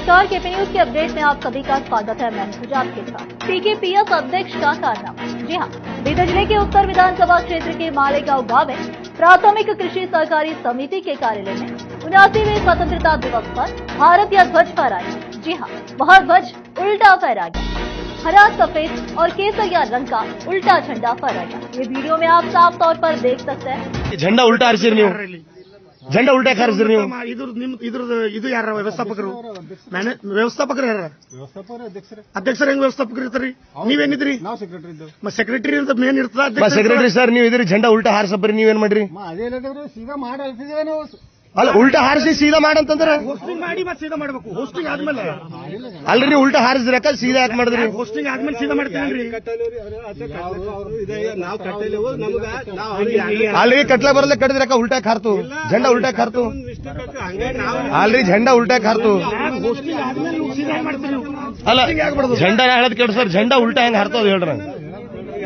नमस्कार, KP news के update में आप सभी का स्वागत है। मैं पूजा आपके साथ। पीकेपीएस अध्यक्ष का कारनामा। जी हां, बीदर जिले के उत्तर विधानसभा क्षेत्र के मालेगांव गांव में प्राथमिक कृषि सहकारी समिति के कार्यालय में 79वें स्वतंत्रता दिवस पर भारतीय ध्वज फहराया। जी हां, वह ध्वज उल्टा फहरा गया। हरा, सफेद और केसरिया रंग का उल्टा झंडा फहरा गया। ये वीडियो में आप साफ तौर पर देख सकते हैं। झंडा उल्टा हरिसिर ನೀವು झंडा उल्टा हरिसिर ನೀವು ಇದು ಯಾರ ವ್ಯವಸ್ಥಾಪಕರು ವ್ಯವಸ್ಥಾಪಕರು ಯಾರ ಅಧ್ಯಕ್ಷರು ಹೆಂಗ್ ವ್ಯವಸ್ಥಾಪಕರು ಇರ್ತಾರ್ರಿ ನೀವೇನಿದ್ರಿ ಸೆಕ್ರೆಟರಿ ಅಂತ ಮೇನ್ ಇರ್ತದ ಸೆಕ್ರೆಟರಿ ಸರ್ ನೀವು ಇದ್ರಿ झंडा ಉಲ್ಟಾ ಹಾರಿಸಬ್ರಿ ನೀವೇನ್ ಮಾಡ್ರಿ ಸೀದಾ ಮಾಡಿ ನಾವು ಅಲ್ಲ ಉಲ್ಟಾ ಹಾರಿಸಿ ಸೀದಾ ಮಾಡಂತಂದ್ರ ಹೋಸ್ಟಿಂಗ್ ಮಾಡಿ ಮತ್ತೆ ಸೀದಾ ಮಾಡಬೇಕು ಹೋಸ್ಟಿಂಗ್ ಆದ್ಮೇಲೆ ಅಲ್ರಿ ಉಲ್ಟಾ ಹಾರಿಸ್ರಕ ಸೀದಾ ಯಾಕೆ ಮಾಡಿದ್ರಿ ಹೋಸ್ಟಿಂಗ್ ಆದ್ಮೇಲೆ ಸೀದಾ ಮಾಡ್ತೀವಿ ಅಲ್ರಿ ಕಟ್ಲ ಬರಲ್ಲ ಕಟ್ಟಿದ್ರಕ ಉಲ್ಟಾ ಹಾರ್ತು झंडा ಉಲ್ಟಾ ಹಾರ್ತು ಅಲ್ರಿ झंडा ಉಲ್ಟಾ ಹಾರ್ತು ಹೋಸ್ಟಿಂಗ್ ಆದ್ಮೇಲೆ ಸೀದಾ ಮಾಡ್ತೀವಿ ಅಲ್ಲ झंडा ಹೇಳದ್ ಕೇಳ ಸರ್ झंडा ಉಲ್ಟಾ ಹೆಂಗ್ ಹಾರ್ತದ ಹೇಳ್ರಿ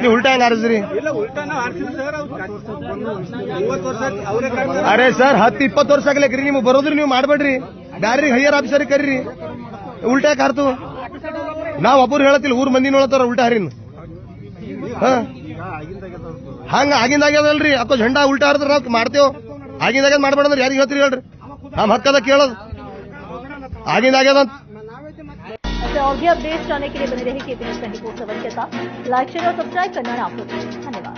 ನೀವು ಉಲ್ಟಾ ಹೆಂಗ್ ಹಾರಿಸ್ರಿ ಅರೆ ಸರ್ 10-20 ವರ್ಷ ಆಗ್ಲಿಕ್ರಿ ನೀವು ಬರೋದ್ರಿ ನೀವು ಮಾಡ್ಬೇಡ್ರಿ ಬ್ಯಾರ್ರಿ ಹೈಯರ್ ಆಫೀಸರ್ ಕರೀರಿ ಉಲ್ಟಾ ಯಾಕೆ ಹಾರ್ತು ನಾವ್ ಒಬ್ಬರು ಹೇಳತ್ತಿಲ್ಲ ಊರ್ ಮಂದಿನ ಹೇಳತ್ತಾರ ಉಲ್ಟಾ ಹರಿನ್ ಹಂಗ ಆಗಿಂದಾಗ್ಯದಲ್ರಿ ಅಕ್ಕೋ झंडा ಉಲ್ಟಾ ಹಾರಿದ್ರ ನಾವು ಮಾಡ್ತೇವ್ ಆಗಿಂದಾಗ್ಯದ ಮಾಡ್ಬೇಡಂದ್ರೆ ಯಾರಿಗೆ ಹೇಳ್ತೀರಿ ಹೇಳ್ರಿ ನಮ್ ಹಕ್ಕದ ಕೇಳೋದು ಆಗಿಂದಾಗ್ಯದ ऐसे और भी अपडेट्स जानने के लिए बने रहिए केपी न्यूज 24/7 के साथ। लाइक, शेयर और सब्सक्राइब करना ना भूलें। धन्यवाद।